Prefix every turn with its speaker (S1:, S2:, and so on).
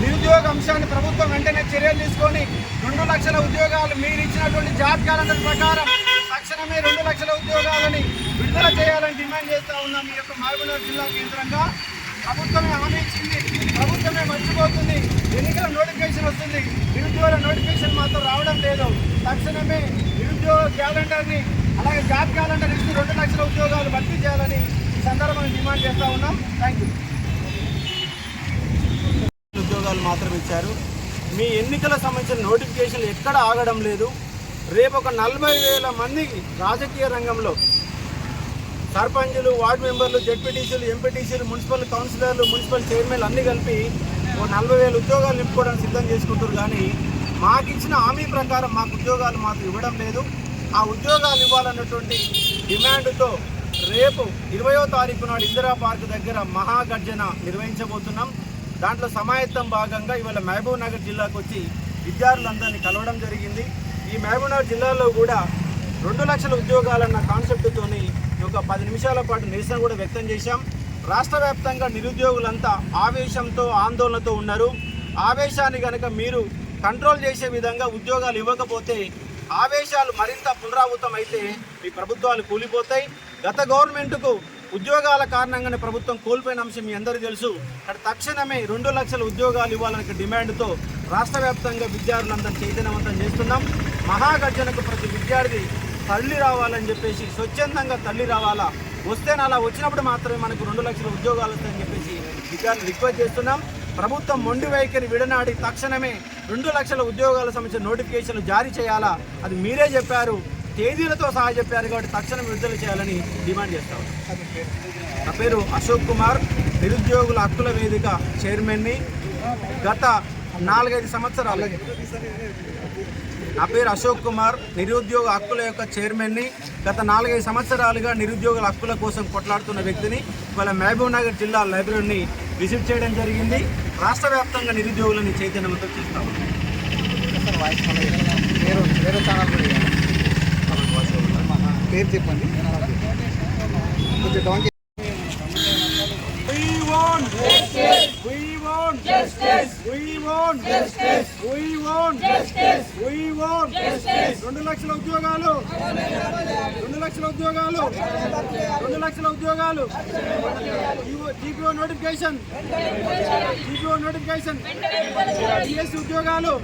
S1: నిరుద్యోగ అంశాన్ని ప్రభుత్వం వెంటనే చర్యలు తీసుకొని 2 లక్షల ఉద్యోగాలు మీరు ఇచ్చినటువంటి జాబ్ క్యాలెండర్ ప్రకారం తక్షణమే 2 లక్షల ఉద్యోగాలని విడుదల చేయాలని డిమాండ్ చేస్తూ ఉన్నాం. ఈ యొక్క మహబూబ్నగర్ జిల్లా కేంద్రంగా ప్రభుత్వమే హామీ ఇచ్చింది, ప్రభుత్వమే మర్చిపోతుంది. ఎన్నికల నోటిఫికేషన్ వస్తుంది, నిరుద్యోగుల నోటిఫికేషన్ మాత్రం రావడం లేదు. తక్షణమే నిరుద్యోగ క్యాలెండర్ని అలాగే జాబ్ క్యాలెండర్ ఇచ్చి 2 లక్షల ఉద్యోగాలు భర్తీ చేయాలని ఈ సందర్భంగా డిమాండ్ చేస్తూ ఉన్నాం. Thank you. ఉద్యోగాలు మాత్రం ఇచ్చారు. మీ ఎన్నికల సంబంధించిన నోటిఫికేషన్లు ఎక్కడ ఆగడం లేదు. రేపు ఒక 40,000 మందికి రాజకీయ రంగంలో సర్పంచులు, వార్డు మెంబర్లు, జెడ్పీటీసీలు, ఎంపీటీసీలు, మున్సిపల్ కౌన్సిలర్లు, మున్సిపల్ చైర్మన్లు అన్నీ కలిపి ఓ 40,000 ఉద్యోగాలు నింపుకోవడానికి సిద్ధం చేసుకుంటారు. కానీ మాకు ఇచ్చిన హామీ ప్రకారం మాకు ఉద్యోగాలు మాకు ఇవ్వడం లేదు. ఆ ఉద్యోగాలు ఇవ్వాలన్నటువంటి డిమాండ్తో రేపు 20వ తారీఖు నాడు ఇందిరా పార్క్ దగ్గర మహాగర్జన నిర్వహించబోతున్నాం. దాంట్లో సమాయత్తం భాగంగా ఇవాళ మహబూబ్నగర్ జిల్లాకు వచ్చి విద్యార్థులందరినీ కలవడం జరిగింది. ఈ మహబూబ్నగర్ జిల్లాలో కూడా 2 లక్షల ఉద్యోగాలన్న కాన్సెప్ట్తోని ఒక 10 నిమిషాల పాటు నిరసన కూడా వ్యక్తం చేశాం. రాష్ట్ర వ్యాప్తంగా నిరుద్యోగులంతా ఆవేశంతో ఆందోళనతో ఉన్నారు. ఆవేశాన్ని కనుక మీరు కంట్రోల్ చేసే విధంగా ఉద్యోగాలు ఇవ్వకపోతే ఆవేశాలు మరింత పునరావృతం అయితే మీ ప్రభుత్వాలు కూలిపోతాయి. గత గవర్నమెంట్కు ఉద్యోగాల కారణంగానే ప్రభుత్వం కోల్పోయిన అంశం మీ అందరికీ తెలుసు. అక్కడ తక్షణమే 2 లక్షల ఉద్యోగాలు ఇవ్వాలనే డిమాండ్తో రాష్ట్ర వ్యాప్తంగా విద్యార్థులందరూ చైతన్యవంతం చేస్తున్నాం. మహాగర్జనకు ప్రతి విద్యార్థి తల్లి రావాలని చెప్పేసి స్వచ్ఛందంగా తల్లి రావాలా, వస్తే అలా వచ్చినప్పుడు మాత్రమే మనకు 2 లక్షల ఉద్యోగాలు వస్తాయని చెప్పేసి విద్యార్థులు రిక్వెస్ట్ చేస్తున్నాం. ప్రభుత్వం మొండి వైఖరి విడనాడి తక్షణమే 2 లక్షల ఉద్యోగాలకు సంబంధించిన నోటిఫికేషన్లు జారీ చేయాలా, అది మీరే చెప్పారు, తేదీలతో సహా చెప్పారు. కాబట్టి తక్షణం విడుదల చేయాలని డిమాండ్ చేస్తాం. నా పేరు అశోక్ కుమార్, నిరుద్యోగుల హక్కుల వేదిక చైర్మన్ని. గత 4-5 సంవత్సరాలు నా పేరు అశోక్ కుమార్, నిరుద్యోగ హక్కుల యొక్క చైర్మన్ని. గత 4-5 సంవత్సరాలుగా నిరుద్యోగుల హక్కుల కోసం కొట్లాడుతున్న వ్యక్తిని. ఇవాళ మహబూబ్నగర్ జిల్లా లైబ్రరీని విజిట్ చేయడం జరిగింది. రాష్ట్ర వ్యాప్తంగా నిరుద్యోగులని చైతన్యవంతం చేస్తాము. పేరు చెప్పండి. We want justice. We want justice. We want justice. We want justice. 2 లక్షల ఉద్యోగాలు, 2 లక్షల ఉద్యోగాలు, 2 లక్షల ఉద్యోగాలు. GPO notification, GPO notification, DSC ఉద్యోగాలు.